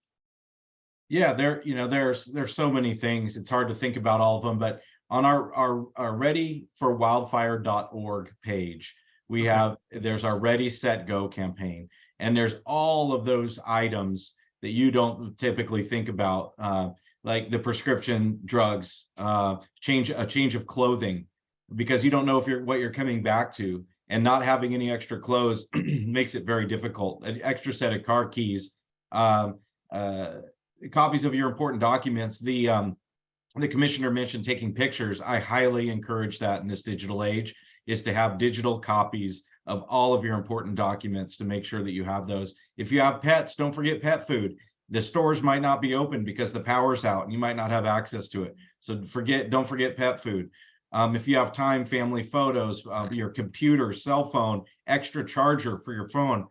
Yeah, there's so many things. It's hard to think about all of them, but on our readyforwildfire.org page, there's our Ready, Set, Go campaign, and there's all of those items that you don't typically think about, like the prescription drugs, change of clothing, because you don't know what you're coming back to, and not having any extra clothes makes it very difficult. An extra set of car keys, copies of your important documents. The commissioner mentioned taking pictures. I highly encourage that in this digital age, is to have digital copies of all of your important documents to make sure that you have those. If you have pets, don't forget pet food. The stores might not be open because the power's out and you might not have access to it. So don't forget pet food. If you have time, family photos, your computer, cell phone, extra charger for your phone,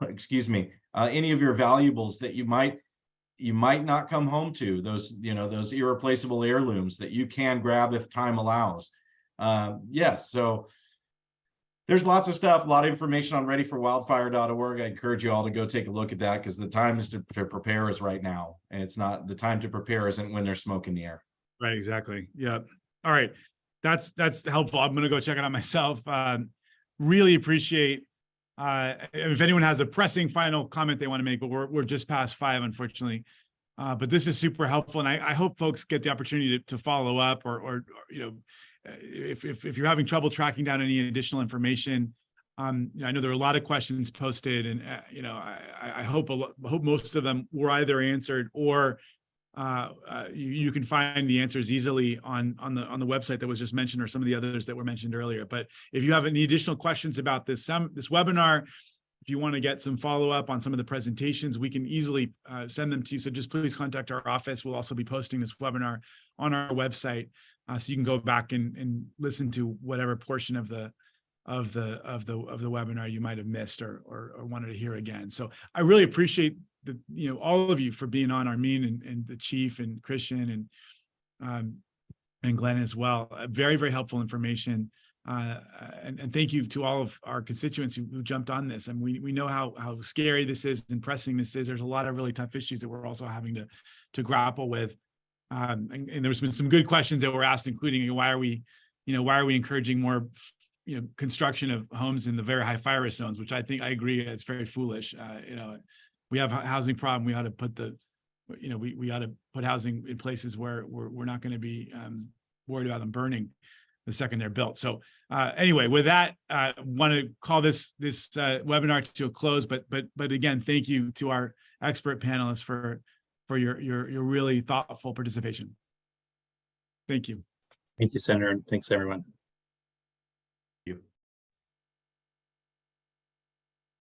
excuse me, any of your valuables that you might not come home to, those irreplaceable heirlooms that you can grab if time allows. Yes, so there's lots of stuff, a lot of information on readyforwildfire.org. I encourage you all to go take a look at that, because the time is to prepare is right now. And it's not, the time to prepare isn't when there's smoke in the air. Right, exactly. Yeah. All right. That's helpful. I'm going to go check it out myself. Really appreciate if anyone has a pressing final comment they want to make, but we're just past 5, unfortunately. But this is super helpful, and I hope folks get the opportunity to follow up, or if you're having trouble tracking down any additional information. I know there are a lot of questions posted, and I hope most of them were either answered, or you can find the answers easily on the website that was just mentioned, or some of the others that were mentioned earlier. But if you have any additional questions about this webinar, if you want to get some follow-up on some of the presentations, we can easily send them to you. So just please contact our office. We'll also be posting this webinar on our website, so you can go back and listen to whatever portion of the webinar you might have missed or wanted to hear again. So I really appreciate all of you for being on, Armin and the Chief and Christian and Glenn as well. Very, very helpful information. And thank you to all of our constituents who jumped on this. And we know how scary this is and pressing this is. There's a lot of really tough issues that we're also having to grapple with. And there's been some good questions that were asked, including why are we encouraging more construction of homes in the very high fire risk zones, which I agree it's very foolish. We have a housing problem. We ought to put we ought to put housing in places where we're not going to be worried about them burning the second they're built. So anyway, with that, I want to call this webinar to a close. But again, thank you to our expert panelists for your really thoughtful participation. Thank you. Thank you, Senator, and thanks everyone.